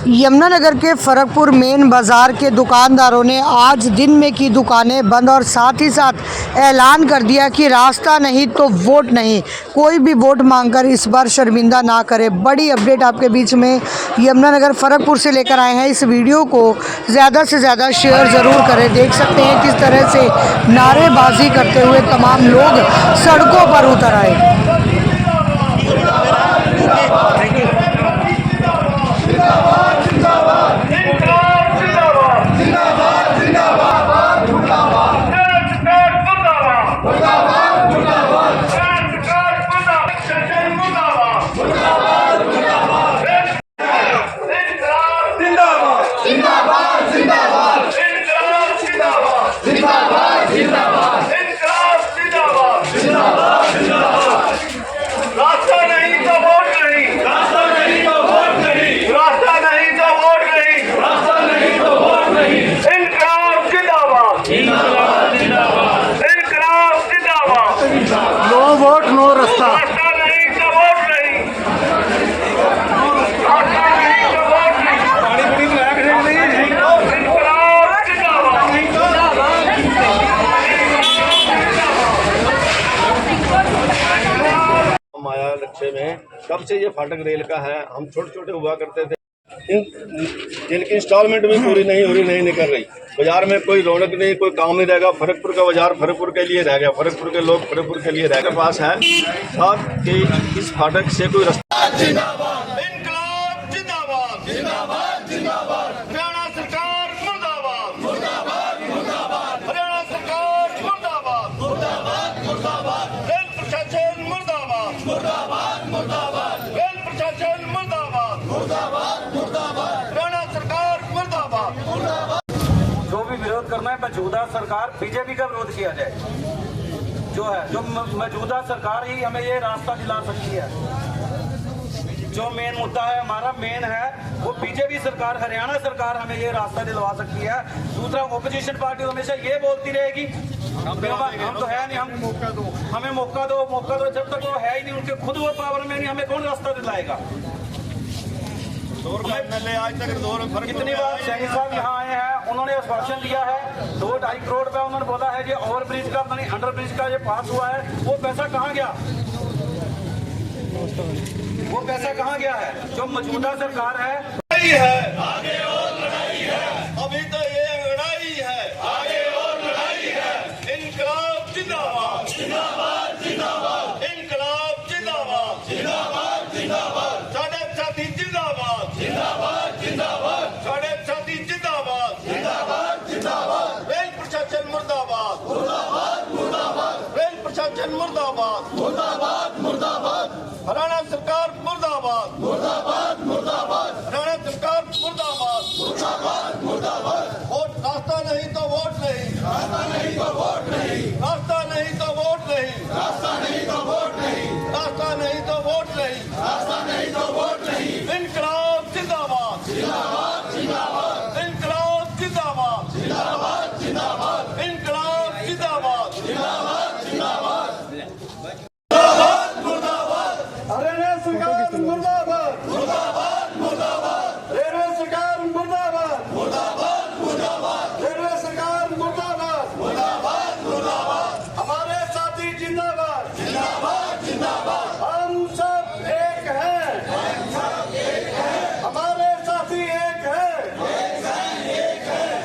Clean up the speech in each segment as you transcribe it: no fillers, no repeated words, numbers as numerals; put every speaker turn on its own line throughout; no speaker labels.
यमुनानगर के फरकपुर मेन बाज़ार के दुकानदारों ने आज दिन में की दुकानें बंद और साथ ही साथ ऐलान कर दिया कि रास्ता नहीं तो वोट नहीं। कोई भी वोट मांगकर इस बार शर्मिंदा ना करे। बड़ी अपडेट आपके बीच में यमुनानगर फरकपुर से लेकर आए हैं। इस वीडियो को ज़्यादा से ज़्यादा शेयर ज़रूर करें। देख सकते हैं किस तरह से नारेबाजी करते हुए तमाम लोग सड़कों पर उतर आए।
नो वोट नो रास्ता।
आया लक्ष्य में कब से ये फाटक रेल का है। हम छोटे छोटे हुआ करते थे, जिनकी इंस्टॉलमेंट भी पूरी नहीं हो रही, नहीं निकल रही। बाजार में कोई रौनक नहीं, कोई काम नहीं रहेगा। फरकपुर का बाजार फरकपुर के लिए रह गया, फरकपुर के लोग फरकपुर के लिए रह गए। पास है साथ कि इस फाटक से कोई रास्ता
जो भी विरोध करना है मौजूदा सरकार बीजेपी का विरोध किया जाए। जो मौजूदा सरकार ही हमें ये रास्ता दिला सकती है। जो मेन मुद्दा है हमारा मेन है वो बीजेपी सरकार, हरियाणा सरकार हमें ये रास्ता दिलवा सकती है। दूसरा, ओपोजिशन पार्टी हमेशा ये बोलती रहेगी हम तो है नहीं, हमें मौका दो। जब तक वो है ही नहीं, उनके खुद वो पावर में नहीं, हमें कौन रास्ता दिलाएगा।
आज तक
कितनी बार सैनी साहब यहाँ आए हैं, उन्होंने आश्वासन दिया है 2-2.5 करोड़ रुपया उन्होंने बोला है। ये ओवर ब्रिज का नहीं, अंडर ब्रिज का ये पास हुआ है, वो पैसा कहाँ गया? वो पैसा कहाँ गया है? जो मौजूदा सरकार है
आगे और लड़ाई है, अभी तो ये लड़ाई है, आगे और लड़ाई है। इनकलाब जिंदाबाद, जिंदाबाद, जिंदाबाद। इनकलाब जिंदाबाद, जिंदाबाद, जिंदाबाद। साढ़े साथी जिंदाबाद, जिंदाबाद, जिंदाबाद। साढ़े साथी जिंदाबाद, जिंदाबाद, जिंदाबाद। रेल प्रशासन मुर्दाबाद, मुर्दाबाद, मुर्दाबाद। रेल प्रशासन मुर्दाबाद, मुर्दाबाद, मुर्दाबाद। हरियाणा सरकार मुर्दाबाद, मुर्दाबाद, मुर्दाबाद। हरियाणा सरकार मुर्दाबाद, मुर्दाबाद, मुर्दाबाद। वोट रास्ता नहीं तो वोट नहीं, रास्ता नहीं तो वोट नहीं, रास्ता नहीं तो वोट नहीं, रास्ता नहीं तो वोट नहीं, रास्ता नहीं तो वोट नहीं, रास्ता नहीं तो वोट नहीं। इनकलाब जिंदाबाद, जिंदाबाद, जिंदाबाद। इनकलाब जिंदाबाद, जिंदाबाद, जिंदाबाद। इनकलाब जिंदाबाद, जिंदाबाद, जिंदाबाद।
हरियाणा सरकार मुर्दाबाद,
मुर्दाबाद, मुर्दाबाद।
रेलवे सरकार मुर्दाबाद,
मुर्दाबाद, मुर्दाबाद।
रेलवे सरकार मुर्दाबाद,
मुर्दाबाद, मुर्दाबाद।
हमारे साथी जिंदाबाद,
जिंदाबाद, जिंदाबाद।
हम सब एक हैं, हमारे साथी एक है,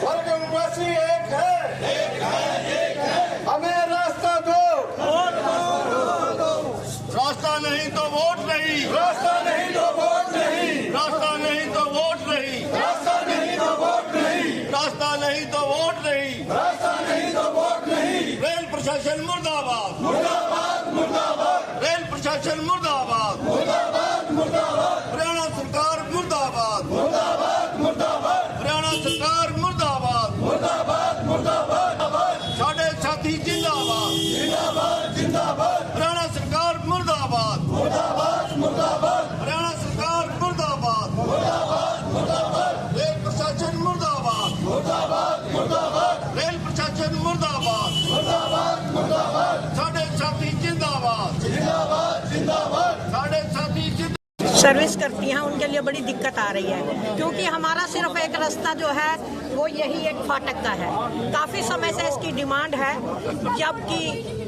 वर्गवासी एक है। हमें रास्ता दो,
रास्ता नहीं तो वोट नहीं,
रास्ता नहीं तो वोट नहीं,
रास्ता नहीं तो वोट नहीं,
रास्ता नहीं तो वोट नहीं,
रास्ता नहीं तो वोट नहीं।
रास्ता नहीं तो वोट नहीं।
रेल प्रशासन मुर्दाबाद,
मुर्दाबाद, मुर्दाबाद,
रेल प्रशासन मुर्दाबाद,
मुर्दाबाद, मुर्दाबाद,
हरियाणा सरकार मुर्दाबाद,
मुर्दाबाद, मुर्दाबाद,
हरियाणा सरकार मुर्दाबाद।
मुर्दाबाद, मुर्दाबाद,
साढ़े साथी जिंदाबाद,
जिंदाबाद, जिंदाबाद,
हरियाणा सरकार मुर्दाबाद,
मुर्दाबाद, मुर्दाबाद,
हरियाणा सरकार मुर्दाबाद,
मुर्दाबाद, मुर्दाबाद,
रेल प्रशासन मुर्दाबाद,
मुर्दाबाद, मुर्दाबाद,
रेल प्रशासन मुर्दाबाद,
मुर्दाबाद, मुर्दाबाद,
साढ़े साथी जिंदाबाद,
जिंदाबाद, जिंदाबाद,
साढ़े साथी
सर्विस करती हैं उनके लिए बड़ी दिक्कत आ रही है, क्योंकि हमारा सिर्फ एक रास्ता जो है वो यही एक फाटक का है। काफ़ी समय से इसकी डिमांड है, जबकि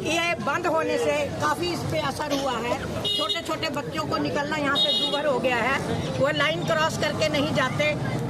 ये बंद होने से काफ़ी इस पे असर हुआ है। छोटे छोटे बच्चों को निकलना यहाँ से दूभर हो गया है, वो लाइन क्रॉस करके नहीं जाते।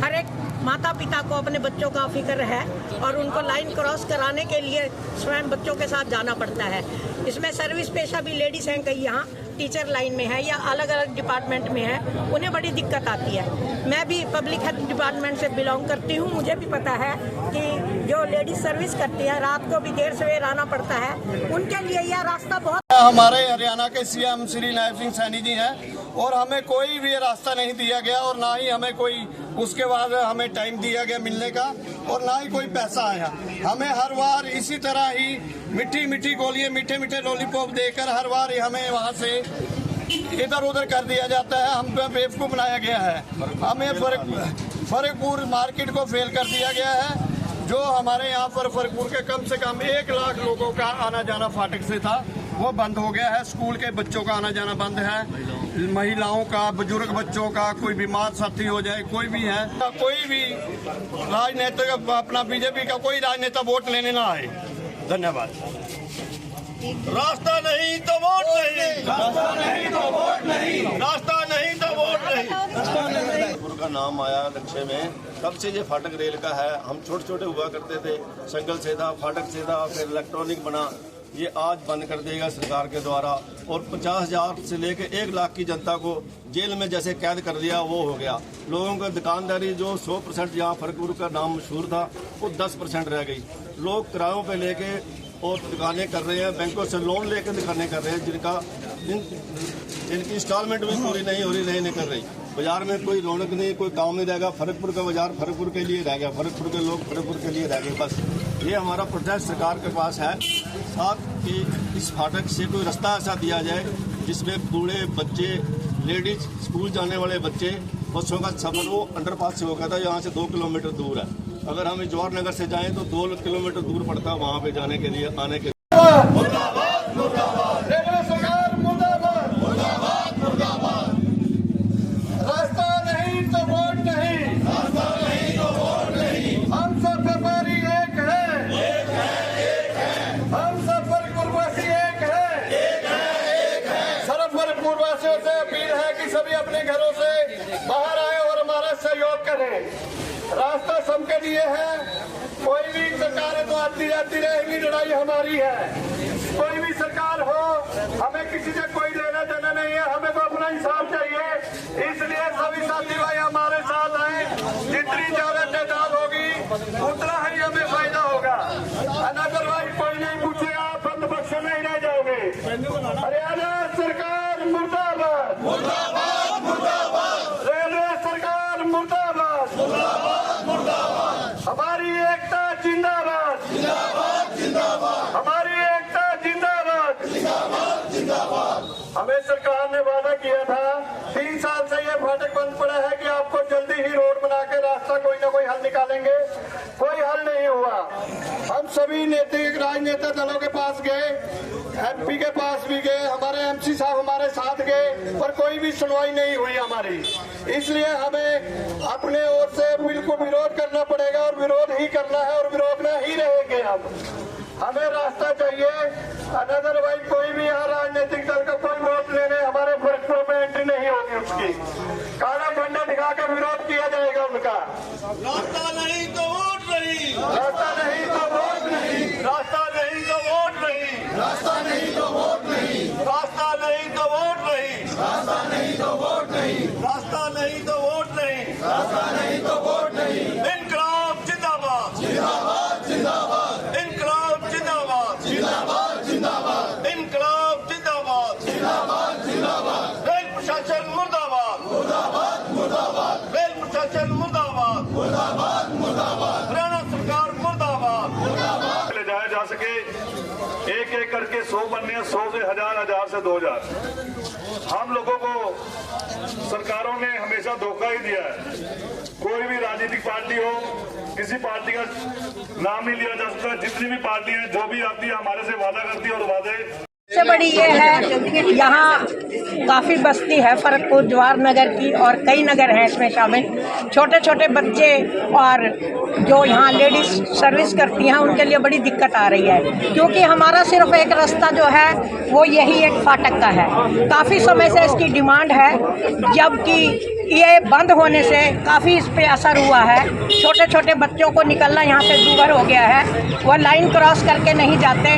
हर एक माता पिता को अपने बच्चों का फिक्र है और उनको लाइन क्रॉस कराने के लिए स्वयं बच्चों के साथ जाना पड़ता है। इसमें सर्विस पेशा भी लेडीज़ हैं, कई यहाँ टीचर लाइन में है या अलग अलग डिपार्टमेंट में है, उन्हें बड़ी दिक्कत आती है। मैं भी पब्लिक हेल्थ डिपार्टमेंट से बिलोंग करती हूँ, मुझे भी पता है कि जो लेडीज सर्विस करती है रात को भी देर सवेर आना पड़ता है, उनके लिए यह रास्ता बहुत।
हमारे हरियाणा के सीएम श्री नायब सिंह सैनी जी हैं और हमें कोई भी रास्ता नहीं दिया गया और ना ही हमें कोई उसके बाद हमें टाइम दिया गया मिलने का और ना ही कोई पैसा आया। हमें हर बार इसी तरह ही मीठी मीठी गोलियां मीठे मीठे लॉलीपॉप देकर हर बार हमें वहाँ से इधर उधर कर दिया जाता है। हम पे बेवकूफ बनाया गया है। हमें फरकपुर मार्केट को फेल कर दिया गया है। जो हमारे यहाँ पर फरकपुर के कम से कम 1 लाख लोगों का आना जाना फाटक से था वो बंद हो गया है। स्कूल के बच्चों का आना जाना बंद है, महिलाओं का, बुजुर्ग बच्चों का, कोई बीमार साथी हो जाए, कोई भी है, कोई भी राजनेता अपना बीजेपी का कोई राजनेता वोट लेने ना आए। धन्यवाद। रास्ता नहीं तो वोट नहीं, रास्ता नहीं तो वोट नहीं, रास्ता नहीं तो वोट नहीं। का नाम आया लक्ष्य में, तब से ये फाटक रेल का है। हम छोटे छोटे हुआ करते थे, संगल से था, फाटक से था, फिर इलेक्ट्रॉनिक बना। ये आज बंद कर देगा सरकार के द्वारा और 50,000 से लेकर 1 लाख की जनता को जेल में जैसे कैद कर दिया वो हो गया। लोगों का दुकानदारी जो 100% यहाँ फरकपुर का नाम मशहूर था वो 10% रह गई। लोग किरायों पे लेके और दुकानें कर रहे हैं, बैंकों से लोन लेकर दुकानें कर रहे हैं जिनकी इंस्टॉलमेंट भी पूरी नहीं हो रही, नहीं कर रही। बाजार में कोई रौनक नहीं, कोई काम नहीं रहेगा। फरकपुर का बाजार फरकपुर के लिए रह गया, फरकपुर के लोग फरकपुर के लिए रह गए। बस ये हमारा प्रोटेस्ट सरकार के पास है। साथ कि इस फाटक से कोई रास्ता ऐसा दिया जाए जिसमें बूढ़े बच्चे, लेडीज, स्कूल जाने वाले बच्चे, बच्चों का सफर वो अंडरपास से होगा था। यहाँ से 2 किलोमीटर दूर है। अगर हम जवाहर नगर से जाएं तो 2 किलोमीटर दूर पड़ता है वहाँ पे जाने के लिए, आने के लिए। रास्ता नहीं तो वोट नहीं, रास्ता नहीं तो वोट नहीं। हम सब व्यापारी एक है, हम सब फरकपुरवासी एक है। सर्व फरकपुरवासियों से अपील है कि सभी अपने घरों से बाहर आए और हमारा सहयोग करें। रास्ता सबके लिए है। कोई भी सरकारें तो आती जाती रहेगी, लड़ाई हमारी है। कोई भी सरकार हो, हमें किसी से कोई लेना देना नहीं है, हमें तो अपना इंसाफ चाहिए। इसलिए सभी साथी भाई हमारे साथ आए। जितनी ज्यादा तादाद होगी उतना ही हमें फायदा होगा। अदरवाइज कोई नहीं पूछेगा, आप बंद में ही रह जाओगे। हरियाणा सरकार मुर्दाबाद, मुर्दाबाद, मुर्दाबाद। रेलवे सरकार मुर्दाबाद, मुर्दाबाद, मुर्दाबाद। हमारी एकता जिंदाबाद, जिंदाबाद, जिंदाबाद। हमारी एकता जिंदाबाद, जिंदाबाद, जिंदाबाद। हमें सरकार ने वादा किया था, 3 साल से ये फाटक बंद पड़ा है कि आपको जल्दी ही रोड बना के रास्ता कोई ना कोई हल निकालेंगे। कोई हल नहीं हुआ। हम सभी राजनेता दलों के पास गए, MP के पास भी गए, हमारे MC साहब हमारे साथ गए, पर कोई भी सुनवाई नहीं हुई हमारी। इसलिए हमें अपने ओर से बिल्कुल विरोध करना पड़ेगा और विरोध ही करना है और विरोध में ही रहेंगे हम। हमें रास्ता चाहिए। अदरवाइज कोई भी यहाँ राजनीतिक दल का कोई वोट लेने हमारे फरकपुर में एंट्री नहीं होगी। उसकी काला झंडा दिखाकर विरोध किया जाएगा उनका। रास्ता नहीं तो वोट नहीं, रास्ता नहीं तो वोट नहीं, रास्ता नहीं तो वोट नहीं, रास्ता नहीं तो वोट नहीं, रास्ता नहीं तो वोट नहीं, रास्ता नहीं तो वोट नहीं, रास्ता नहीं तो वोट नहीं, रास्ता नहीं तो वोट नहीं। इनकलाब जिंदाबाद, जिंदाबाद, जिंदाबाद। इनकलाब जिंदाबाद, जिंदाबाद, जिंदाबाद। इनकलाब जिंदाबाद, जिंदाबाद, जिंदाबाद। रेल प्रशासन मुर्दाबाद, मुर्दाबाद, मुर्दाबाद। रेल प्रशासन मुर्दाबाद, मुर्दाबाद, मुर्दाबाद। हरियाणा सरकार मुर्दाबाद, मुर्दाबाद।
ले जाया जा सके, एक एक करके 100 बनने, 100 से 1000, 1000 से 2000। हम लोगों को सरकारों ने हमेशा धोखा ही दिया है। कोई भी राजनीतिक पार्टी हो, किसी पार्टी का नाम नहीं लिया जा सकता। जितनी भी पार्टी है, जो भी आती है हमारे से वादा करती है और वादे
सबसे बड़ी ये है, यहाँ काफ़ी बस्ती है फरकपुर जवाहर नगर की, और कई नगर हैं इसमें शामिल। छोटे छोटे बच्चे और जो यहाँ लेडीज सर्विस करती हैं उनके लिए बड़ी दिक्कत आ रही है, क्योंकि हमारा सिर्फ एक रास्ता जो है वो यही एक फाटक का है। काफ़ी समय से इसकी डिमांड है, जबकि ये बंद होने से काफ़ी इस पे असर हुआ है। छोटे छोटे बच्चों को निकलना यहाँ से दूभर हो गया है, वह लाइन क्रॉस करके नहीं जाते।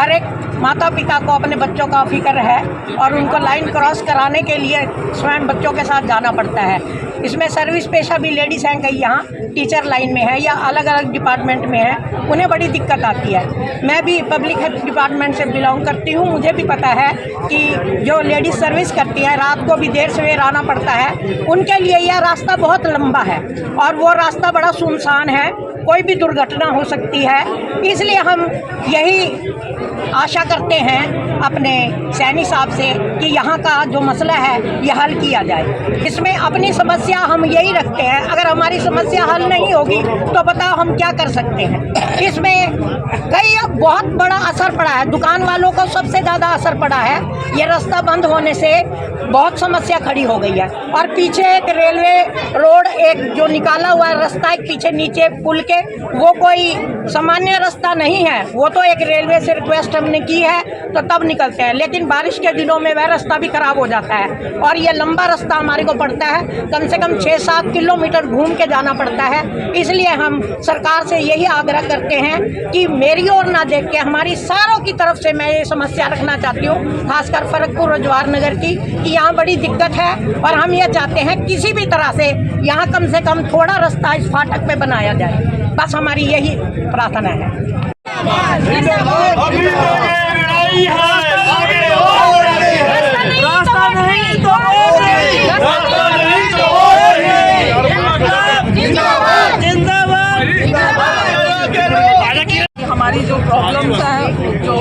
हर एक माता पिता को अपने बच्चों का फिक्र है और उनको लाइन क्रॉस कराने के लिए स्वयं बच्चों के साथ जाना पड़ता है। इसमें सर्विस पेशा भी लेडीज़ हैं, कई यहाँ टीचर लाइन में है या अलग अलग डिपार्टमेंट में है, उन्हें बड़ी दिक्कत आती है। मैं भी पब्लिक हेल्थ डिपार्टमेंट से बिलोंग करती हूँ, मुझे भी पता है कि जो लेडीज़ सर्विस करती हैं रात को भी देर सवेर आना पड़ता है, उनके लिए यह रास्ता बहुत लंबा है और वो रास्ता बड़ा सुनसान है, कोई भी दुर्घटना हो सकती है। इसलिए हम यही आशा करते हैं अपने सैनी साहब से कि यहाँ का जो मसला है यह हल किया जाए। इसमें अपनी समस्या हम यही रखते हैं, अगर हमारी समस्या हल नहीं होगी तो बताओ हम क्या कर सकते हैं। इसमें कई बहुत बड़ा असर पड़ा है, दुकान वालों को सबसे ज़्यादा असर पड़ा है। ये रास्ता बंद होने से बहुत समस्या खड़ी हो गई है। और पीछे एक रेलवे रोड एक जो निकाला हुआ है रास्ता, एक पीछे नीचे पुल के, वो कोई सामान्य रास्ता नहीं है, वो तो एक रेलवे से रिक्वेस्ट हमने की है तो तब निकलते हैं, लेकिन बारिश के दिनों में वह रास्ता भी खराब हो जाता है। और ये लंबा रास्ता हमारे को पड़ता है, कम से कम 6-7 किलोमीटर घूम के जाना पड़ता है। इसलिए हम सरकार से यही आग्रह करते हैं कि मेरी ओर ना देख के हमारी सारों की तरफ से मैं ये समस्या रखना चाहती हूँ, खासकर फरकपुर और जवाहर नगर की, कि यहाँ बड़ी दिक्कत है और हम ये चाहते हैं किसी भी तरह से यहाँ कम से कम थोड़ा रास्ता इस फाटक पे बनाया जाए। बस हमारी यही प्रार्थना है।
अभी तो ये लड़ाई है, आगे और लड़ाई है।
रास्ता नहीं तो और नहीं,
रास्ता नहीं तो और नहीं।
जिंदाबाद जिंदाबाद
जिंदाबाद।
हमारी जो प्रॉब्लम्स हैं, जो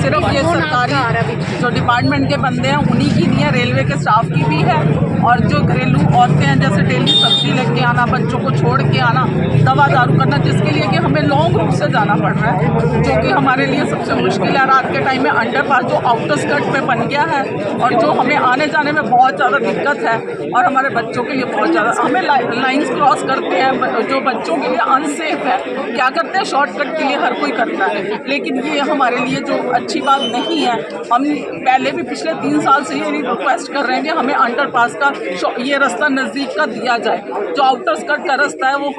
सिर्फ ये सरकारी जो डिपार्टमेंट के बंदे हैं उन्हीं की नहीं है, रेलवे के स्टाफ की भी है। और जो घरेलू औरतें हैं, जैसे डेली सब्जी लेके आना, बच्चों को छोड़ के आना, दवा दारू करना, जिसके लिए कि हमें लॉन्ग रूट से जाना पड़ रहा है, जो कि हमारे लिए सबसे मुश्किल है। रात के टाइम में अंडरपास जो आउटर स्कर्ट पे बन गया है और जो हमें आने जाने में बहुत ज़्यादा दिक्कत है, और हमारे बच्चों के लिए बहुत ज़्यादा, हमें लाइन्स क्रॉस करते हैं जो बच्चों के लिए अनसेफ है। क्या करते हैं, शॉर्टकट के लिए हर कोई करता है, लेकिन ये हमारे लिए जो अच्छी बात नहीं है। हम पहले भी पिछले 3 साल से ये रिक्वेस्ट कर रहे हैं कि हमें अंडरपास का ये रास्ता नज़दीक का दिया जाए। जो आउटर स्कर्ट का रास्ता है वो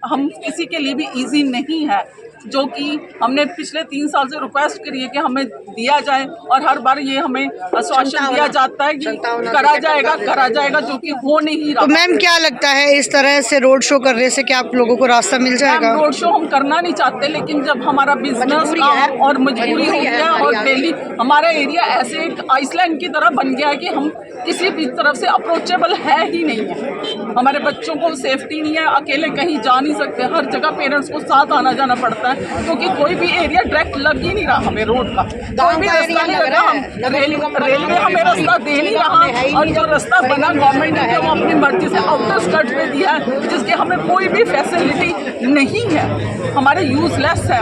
हम किसी के लिए भी इजी नहीं है, जो कि हमने पिछले 3 साल से रिक्वेस्ट करी है कि हमें दिया जाए, और हर बार ये हमें आश्वासन दिया जाता है कि करा जाएगा, जो कि हो नहीं रहा।
तो मैम क्या लगता है इस तरह से रोड शो करने से क्या आप लोगों को रास्ता मिल जाएगा?
रोड शो हम करना नहीं चाहते, लेकिन जब हमारा बिजनेस और मजबूरी हो गया और डेली हमारा एरिया ऐसे एक आइसलैंड की तरह बन गया है कि हम किसी भी तरफ से अप्रोचेबल है ही नहीं है। हमारे बच्चों को सेफ्टी नहीं है, अकेले कहीं जा नहीं सकते, हर जगह पेरेंट्स को साथ आना जाना पड़ता है, क्योंकि कोई भी एरिया डायरेक्ट लग ही नहीं रहा हमें रोड का, कोई भी रास्ता नहीं लग रहा। रेलवे हमें रास्ता दे नहीं रहा, और जो रास्ता बना गवर्नमेंट ने वो अपनी मर्जी से आउटर स्कर्ट पे दिया है, जिसके हमें कोई भी फैसिलिटी नहीं है, हमारे यूजलेस है।